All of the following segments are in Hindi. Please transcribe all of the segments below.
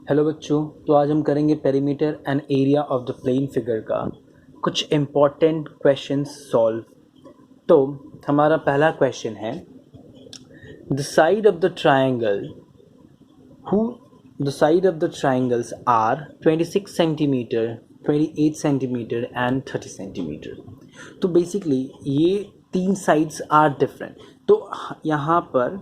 हेलो बच्चों, तो आज हम करेंगे perimeter and area of the plane figure का कुछ इम्पॉर्टेंट क्वेश्चंस सॉल्व। तो हमारा पहला क्वेश्चन है, the side of the triangle who the side of the triangles are 26 centimetre, 28 centimetre and 30 centimetre. तो बेसिकली ये तीन साइड्स आर डिफरेंट। तो यहाँ पर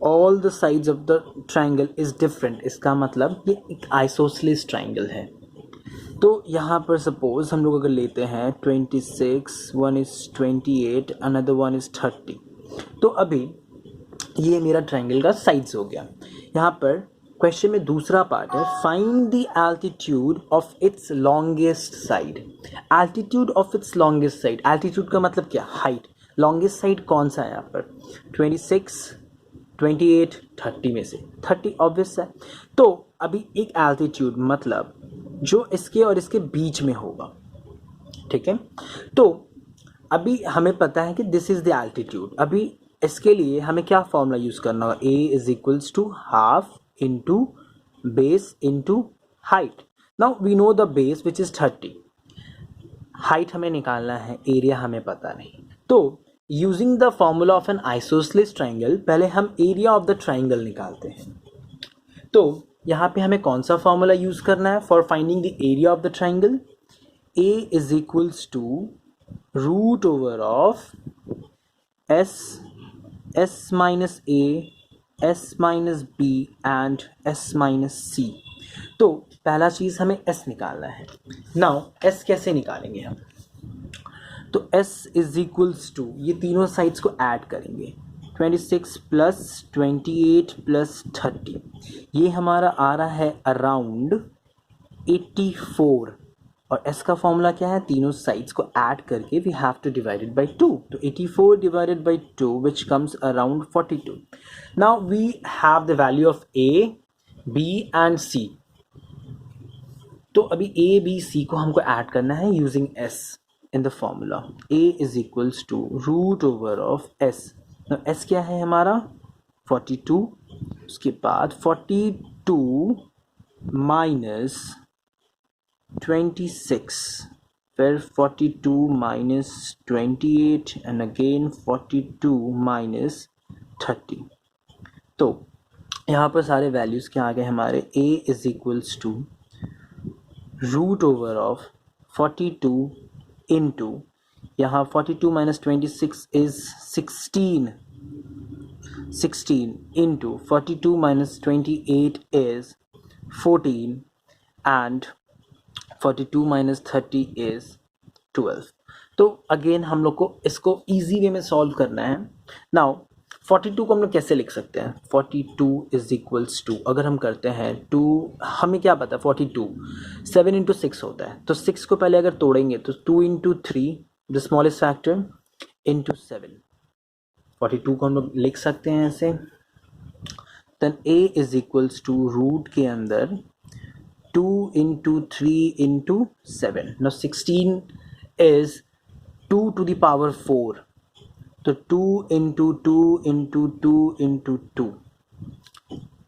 all the sides of the triangle is different. इसका मतलब ये एक आइसोसेलेस ट्रायंगल है। तो यहाँ पर सपोज हम लोग अगर लेते हैं 26, one is 28, another one is 30। तो अभी ये मेरा ट्रायंगल का साइड्स हो गया। यहाँ पर क्वेश्चन में दूसरा पार्ट है, find the altitude of its longest side. Altitude of its longest side, altitude का मतलब क्या? हाइट। लॉन्गेस्ट साइड कौन सा है यहाँ पर? 26, 28, 30 में से 30 ऑब्वियस है। तो अभी एक एल्टीट्यूड मतलब जो इसके और इसके बीच में होगा, ठीक है। तो अभी हमें पता है कि दिस इज द एल्टीट्यूड। अभी इसके लिए हमें क्या फॉर्मूला यूज करना होगा? A is equals to half into base into height. Now we know the base which is 30, height हमें निकालना है, एरिया हमें पता नहीं। तो using the formula of an isosceles triangle पहले हम एरिया ऑफ द ट्रायंगल निकालते हैं। तो यहाँ पे हमें कौन सा फॉर्मूला यूज करना है for finding the area of the triangle? A is equals to root over of S minus A, S minus B and S minus C. तो पहला चीज हमें एस निकालना है। नाउ एस कैसे निकालेंगे हम? तो s इज इक्वल्स टू, ये तीनों साइड्स को ऐड करेंगे, 26 प्लस 28 प्लस 30, ये हमारा आ रहा है अराउंड 84। और s का फॉर्मूला क्या है? तीनों साइड्स को ऐड करके we have to divided by 2। तो 84 divided by 2 which comes around 42। Now we have the value of a, b and c। तो अभी a, b, c को हमको ऐड करना है using s in the formula. A is equals to root over of S. Now S क्या है हमारा? 42। उसके बाद 42 minus 26, फिर 42 minus 28 and again 42 minus 30। तो यहाँ पर सारे वैल्यूज़ क्या आ गए हमारे? A is equals to root over of 42 into, यहाँ 42 minus 26 is 16 into 42 minus 28 is 14 and 42 minus 30 is 12। तो अगेन हम लोग को इसको इजी वे में सॉल्व करना है। नाउ 42 को हम लोग कैसे लिख सकते हैं? 42 इज इक्वल्स टू, अगर हम करते हैं 2, हमें क्या पता है 42 7 इंटू 6 होता है। तो 6 को पहले अगर तोड़ेंगे तो 2 into 3 the smallest factor into 7। 42 को हम लोग लिख सकते हैं ऐसे। Then a is equals to root के अंदर 2 into 3 into 7। No 16 is 2 to the power 4। तो 2 इंटू 2 इंटू 2 इंटू 2,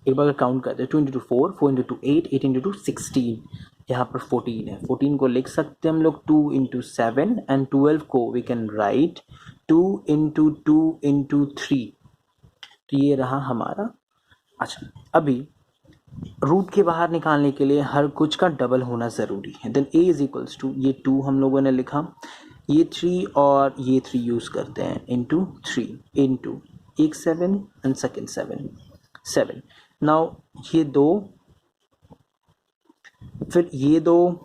एक बार काउंट करते हैं, 2 इंटू 2 4, 4 इंटू 2 8, 8 इंटू 2 16, यहाँ पर 14 है। 14 को लिख सकते हैं हम लोग 2 इंटू 7 एंड 12 को we can write 2 into 2 into 3। तो ये रहा हमारा। अच्छा, अभी रूट के बाहर निकालने के लिए हर कुछ का डबल होना ज़रूरी है। Then a is equals to, ये 2 हम लोगों ने लिखा, ये 3 और ये 3 यूज़ करते हैं इंटू 3 इंटू एक 7 एंड सेकेंड 7। नाउ ये 2, फिर ये 2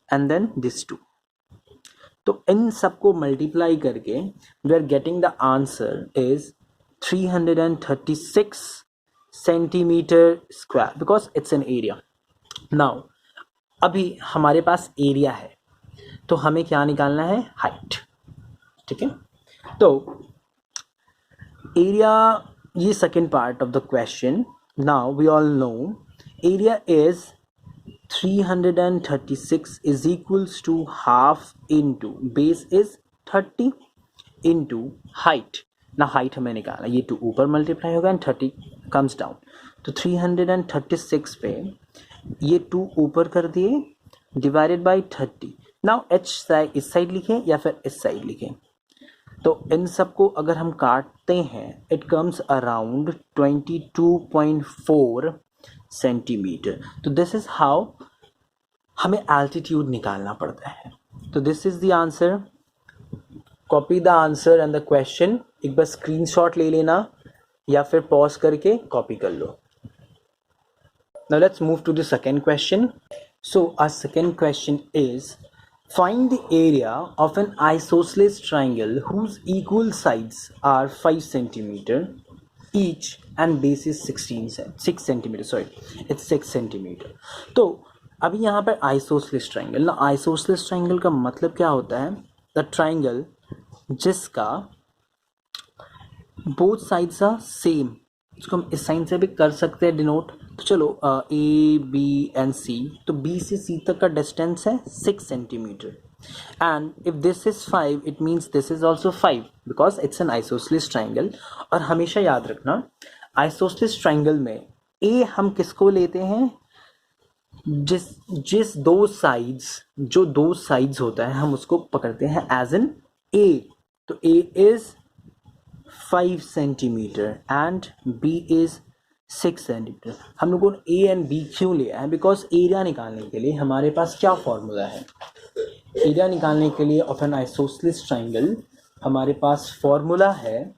एंड देन दिस 2। तो इन सबको मल्टीप्लाई करके we are getting the answer is 336 centimetre square because it's an area. Now अभी हमारे पास एरिया है तो हमें क्या निकालना है? हाइट, ठीक है। तो एरिया, ये second part of the question. Now we all know area is 336 is equals to half into base is 30 into height। ना हाइट हमें निकालना, ये 2 ऊपर मल्टीप्लाई होगा एंड 30 कम्स डाउन, तो 336 पे ये 2 ऊपर कर दिए divided by 30. Now H side इस साइड लिखें या फिर इस साइड लिखें, तो इन सबको अगर हम काटते हैं इट कम्स अराउंड 22.4 सेंटीमीटर. तो दिस इज हाउ हमें एल्टीट्यूड निकालना पड़ता है. तो this is the answer. Copy the answer and the question. एक बार स्क्रीनशॉट ले लेना या फिर पॉज करके कॉपी कर लो. Now let's move to the second question. So our second question is, find the area of an isosceles triangle whose equal sides are 5 centimeter each and base is 6 centimeter. Sorry, it's 6 centimeter. तो अभी यहाँ पर isosceles triangle ना, isosceles triangle का मतलब क्या होता है? The triangle जिसका both sides are same. इसको हम इस साइन से भी कर सकते हैं डिनोट. तो चलो ए बी एंड सी, तो बी से सी तक का डिस्टेंस है 6 centimetre. And if this is 5 it means this is also 5 because it's N isosceles triangle. और हमेशा याद रखना आइसोसेलेस ट्राइंगल में ए हम किसको लेते हैं? जिस दो साइड्स होता है हम उसको पकड़ते हैं एज एन ए. तो A is 5 centimetre and B is 6 centimetre. हम लोगों ने ए एंड बी क्यों लिया है? बिकॉज एरिया निकालने के लिए हमारे पास क्या फॉर्मूला है? एरिया निकालने के लिए ऑफ एन आइसोसेलेस ट्राइंगल हमारे पास फॉर्मूला है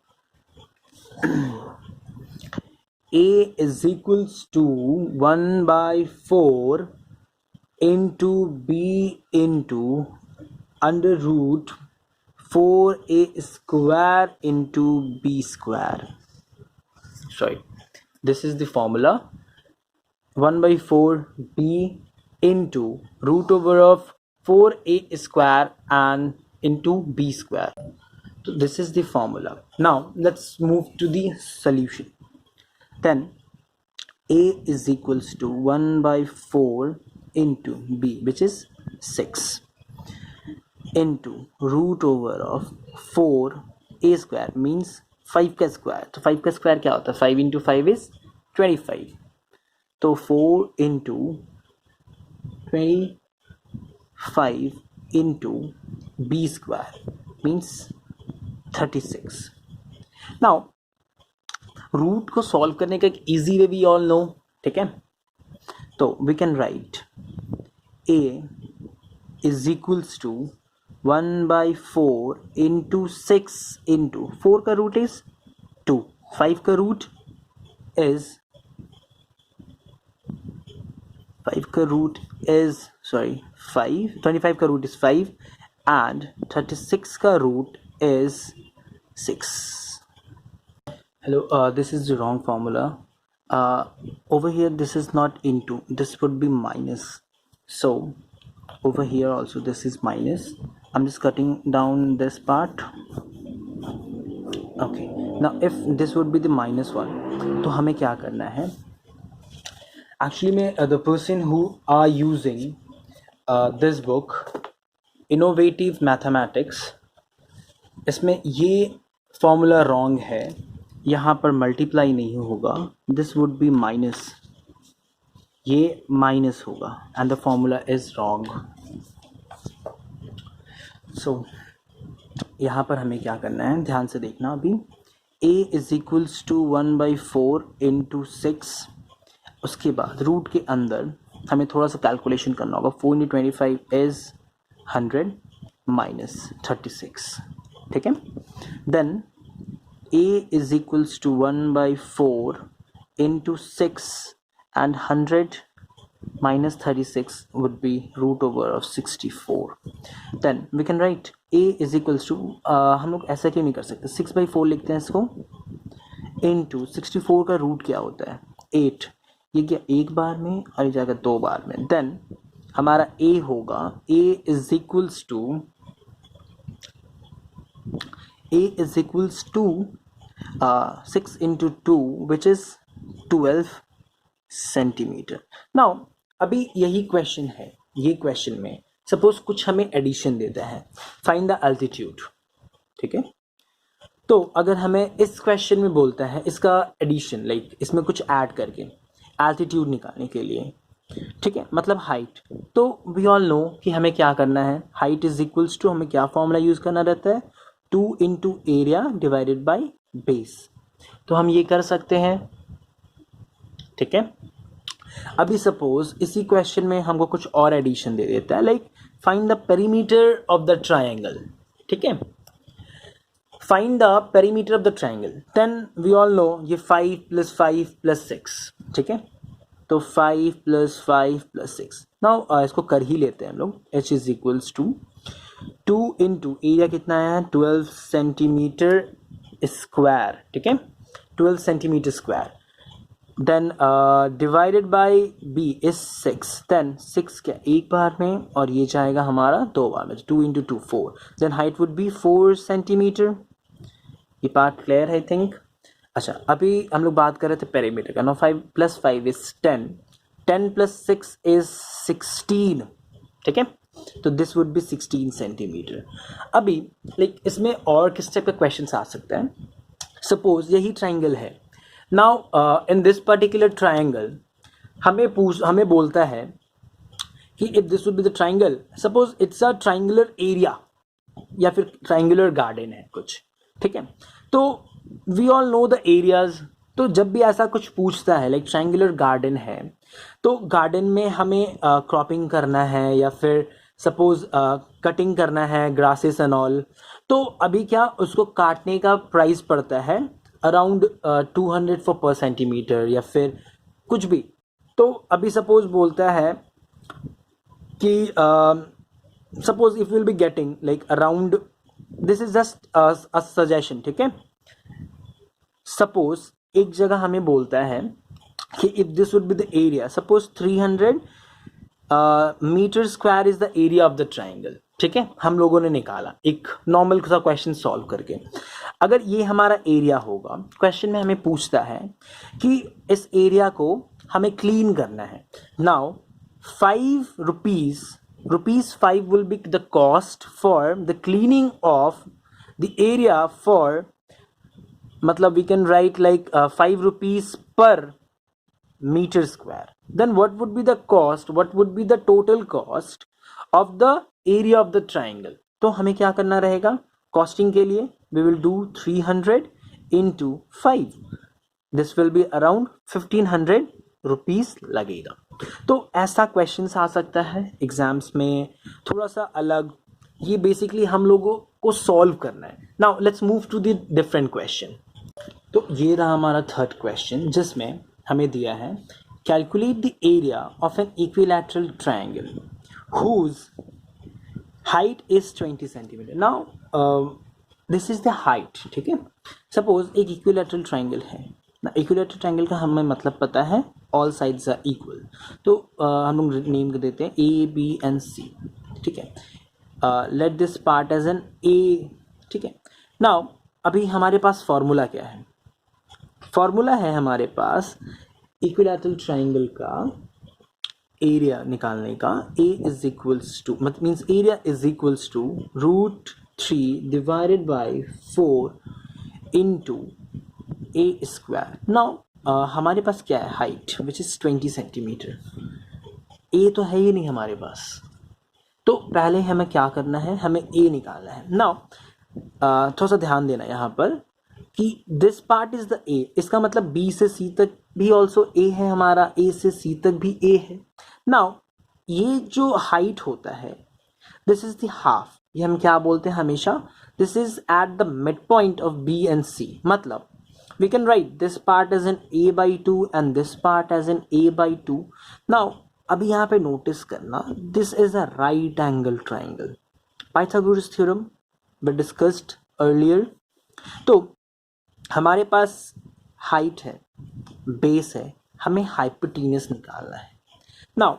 A is equals to 1/4 into B into under root 4a square into b square. Sorry, this is the formula. 1/4 b into root over of 4a square and into b square. So this is the formula. Now let's move to the solution. Then a is equals to 1/4 into b, which is 6, into root over of 4a square means 5 का स्क्वायर. तो 5 का स्क्वायर क्या होता है? 5 into 5 is 25. तो 4 into 25 into b square means 36. Now root को सॉल्व करने का एक easy way we all know. ठीक है, तो we can write a is equals to 1/4 into 6 into 4 का रूट इज 2, 5 का रूट इज 5, 25 का रूट इज 5 एंड 36 का root is 6. Hello, this is the wrong formula. Over here this is not into, this would be minus. So over here also this is minus. I'm just cutting down this part. Okay, now if this would be the minus one, तो हमें क्या करना है? Actually में the person who are using this book Innovative Mathematics, इसमें ये फॉर्मूला रॉन्ग है. यहाँ पर मल्टीप्लाई नहीं होगा, दिस वुड बी माइनस, ये माइनस होगा and the formula is wrong. So यहाँ पर हमें क्या करना है, ध्यान से देखना. अभी a is equals to 1/4 into 6, उसके बाद रूट के अंदर हमें थोड़ा सा कैलकुलेशन करना होगा. 4 into 25 इज 100 माइनस 36. ठीक है, then a is equals to 1/4 into 6 and 100 minus 36 would be root over of 64. Then we can write a is equals to हम लोग ऐसा क्यों नहीं कर सकते, 6/4 लिखते हैं इसको, into 64 का रूट क्या होता है 8, ये क्या एक बार में और ये जाएगा 2 बार में. देन हमारा a होगा a is equals to 6 into 2 which is 12 centimetre. Now अभी यही क्वेश्चन है, ये क्वेश्चन में सपोज कुछ हमें एडिशन देता है, फाइंड द एल्टीट्यूड. ठीक है, तो अगर हमें इस क्वेश्चन में बोलता है इसका एडिशन, लाइक इसमें कुछ ऐड करके एल्टीट्यूड निकालने के लिए, ठीक है, मतलब हाइट, तो वी ऑल नो कि हमें क्या करना है, हाइट इज इक्वल्स टू, हमें क्या फॉर्मूला यूज करना रहता है, 2 into area divided by base. तो हम ये कर सकते हैं, ठीक है। अभी सपोज इसी क्वेश्चन में हमको कुछ और एडिशन दे देता है, like find the perimeter of the triangle, ठीक है, find the perimeter of the triangle, then we all know ये 5 + 5 + 6, ठीक है, तो 5 + 5 + 6। नाउ इसको कर ही लेते हैं हम लोग, h is equals to 2 into area कितना है 12 सेंटीमीटर स्क्वायर, ठीक है, 12 centimetre square, then divided by B is 6, then 6 क्या एक बार में और ये जाएगा हमारा 2 बार में, 2 into 2 4, then height would be 4 centimetre. ये पार्ट क्लियर है आई थिंक। अच्छा, अभी हम लोग बात कर रहे थे पेरीमीटर का। नाउ 5 + 5 इज 10, 10 + 6 इज 16, ठीक है, तो दिस वुड बी 16 सेंटीमीटर। अभी लाइक इसमें और किस टाइप का क्वेश्चन आ सकता है, सपोज यही ट्राइंगल है, now in this particular triangle हमें बोलता है कि if this would be the triangle, suppose it's a triangular area या फिर ट्राइंगुलर गार्डन है कुछ, ठीक है, तो we all know the areas. तो जब भी ऐसा कुछ पूछता है, लाइक ट्राइंगुलर गार्डन है, तो गार्डन में हमें क्रॉपिंग करना है या फिर सपोज कटिंग करना है ग्रासेस एंड ऑल, तो अभी क्या उसको काटने का प्राइस पड़ता है अराउंड 200 पर सेंटीमीटर या फिर कुछ भी। तो अभी सपोज बोलता है कि suppose if will be getting like around, this is just a suggestion, ठीक है, सपोज एक जगह हमें बोलता है कि if this would be the area, suppose 300 metre square is the area of the triangle, ठीक है, हम लोगों ने निकाला एक नॉर्मल सा क्वेश्चन सॉल्व करके। अगर ये हमारा एरिया होगा, क्वेश्चन में हमें पूछता है कि इस एरिया को हमें क्लीन करना है। Now 5 rupees 5 will be the cost for the cleaning of the area for, मतलब we can write like 5 rupees per meter square. Then what would be the cost, what would be the total cost of the area of the triangle? तो हमें क्या करना रहेगा कॉस्टिंग के लिए, we will do 300 into 5, this will be around 1500 rupees लगेगा। तो ऐसा क्वेश्चंस आ सकता है एग्जाम्स में, थोड़ा सा अलग, ये बेसिकली हम लोगों को सॉल्व करना है। Now let's move to the different question. तो ये रहा हमारा थर्ड क्वेश्चन, जिसमें हमें दिया है calculate the area of an equilateral triangle whose height is 20 centimetre. Now this is the height, ठीक है, सपोज एक इक्विलैटरल ट्रायंगल है ना, इक्विलैटरल ट्रायंगल का हमें मतलब पता है ऑल साइड्स आर इक्वल, तो हम लोग नेम कर देते हैं ए बी एंड सी, ठीक है, let this part as an A, ठीक है। नाउ अभी हमारे पास फॉर्मूला क्या है, फॉर्मूला है हमारे पास इक्विलैटरल ट्रायंगल का एरिया निकालने का, ए इज इक्वल्स टू, मतलब means area is equals to √3 divided by 4 into A square. Now हमारे पास क्या है height which is 20 centimetre, A तो है ही नहीं हमारे पास, तो पहले हमें क्या करना है, हमें ए निकालना है। नाउ थोड़ा सा ध्यान देना यहाँ पर कि दिस पार्ट इज द ए, इसका मतलब बी से सी तक भी ऑल्सो ए है हमारा, ए से सी तक भी ए है। नाउ ये जो हाइट होता है दिस इज द हाफ, ये हम क्या बोलते हैं हमेशा, this is at the mid point of B and C, मतलब we can write this part as an a by 2 and this part as an a by 2. Now अभी यहाँ पे नोटिस करना, this is a right angle triangle, Pythagoras theorem we discussed earlier। तो हमारे पास हाइट है, बेस है, हमें हाइपोटेनस निकालना है। नाउ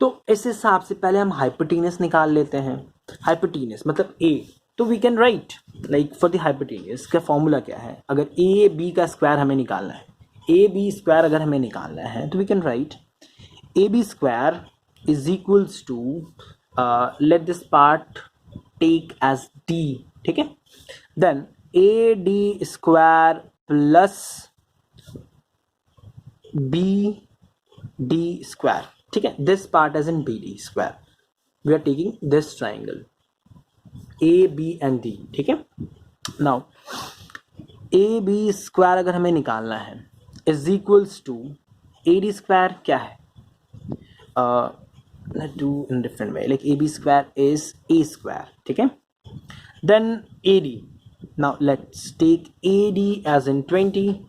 तो इस हिसाब से पहले हम हाइपोटेनस निकाल लेते हैं, हाइपोटेनस मतलब a, तो we can write like for the hypotenuse का फॉर्मूला क्या है, अगर ए बी का स्क्वायर हमें निकालना है, ए बी स्क्वायर अगर हमें निकालना है तो we can write A B square is equals to, let this part take as D, ठीक है, then AD square plus BD square, ठीक है, this part as in BD square, we are taking this triangle AB and D, ठीक है। नाउ AB स्क्वायर अगर हमें निकालना है is equals to AD square क्या है, let's do in different way, like AB square is A square, ठीक है। Then AD, now let's take AD as in 20,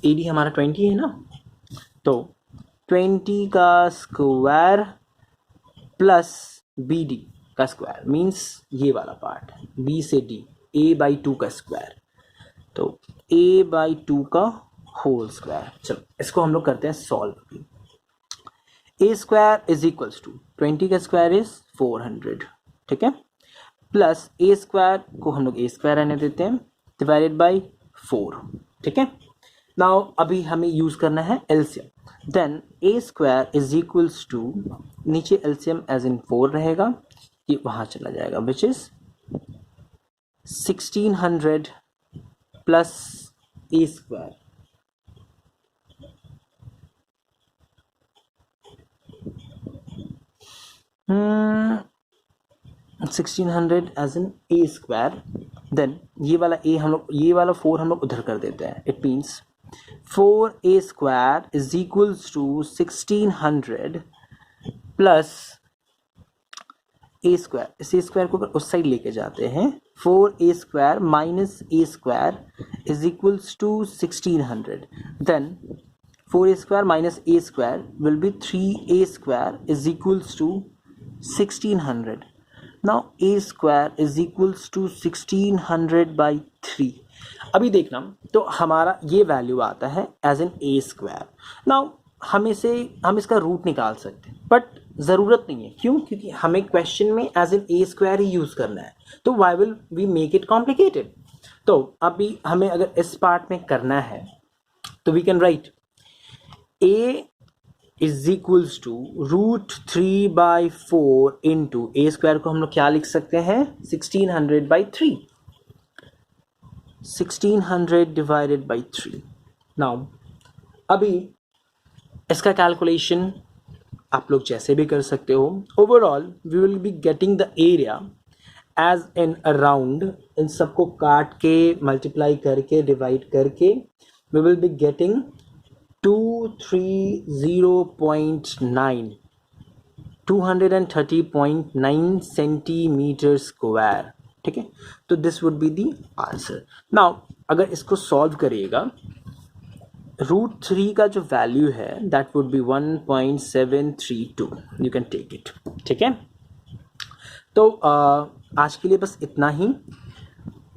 AD हमारा 20 है ना, तो 20 का स्क्वायर प्लस BD का स्क्वायर मीन्स ये वाला पार्ट B से D, A/2 का स्क्वायर, तो A/2 का होल स्क्वायर। चलो इसको हम लोग करते हैं solve. A square is equals to 20 का स्क्वायर इज 400, ठीक है, प्लस ए स्क्वायर को हम लोग ए स्क्वायर रहने देते हैं डिवाइडेड बाय 4, ठीक है। नाउ अभी हमें यूज करना है LCM, then A square is equals to, नीचे एलसीएम एज इन 4 रहेगा, ये वहां चला जाएगा, which is 1600 plus A square, Hmm, 1600 as an A square, then ये वाला ए हम लोग, ये वाला 4 हम लोग उधर कर देते हैं, it means 4a square is equals to 1600 plus A square, इस ए स्क्वायर को उस साइड लेके जाते हैं, 4a square minus A square is equals to 1600, then 4a square minus A square will be 3a square is equals to 1600। Now a square is equals to 1600 by 3। अभी देखना, तो हमारा ये वैल्यू आता है as an A square. Now हम इसका रूट निकाल सकते हैं, बट ज़रूरत नहीं है, क्यों? क्योंकि हमें क्वेश्चन में एज एन ए स्क्वायर ही यूज़ करना है, तो why will we make it complicated. तो अभी हमें अगर इस पार्ट में करना है तो we can write A is equals to √3/4 into A square को हम लोग क्या लिख सकते हैं, 1600/3, 1600 डिवाइडेड बाई 3। नाउ अभी इसका कैलकुलेशन आप लोग जैसे भी कर सकते हो, overall we will be getting the area as an around, इन सबको काट के मल्टीप्लाई करके डिवाइड करके we will be getting 230.9 230.9 centimetre square, ठीक है। तो this would be the answer. Now अगर इसको सॉल्व करिएगा, √3 का जो वैल्यू है that would be 1.732, you can take it, ठीक है। तो आज के लिए बस इतना ही,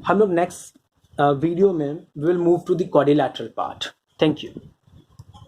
हम लोग नेक्स्ट वीडियो में we will move to the quadrilateral part. Thank you.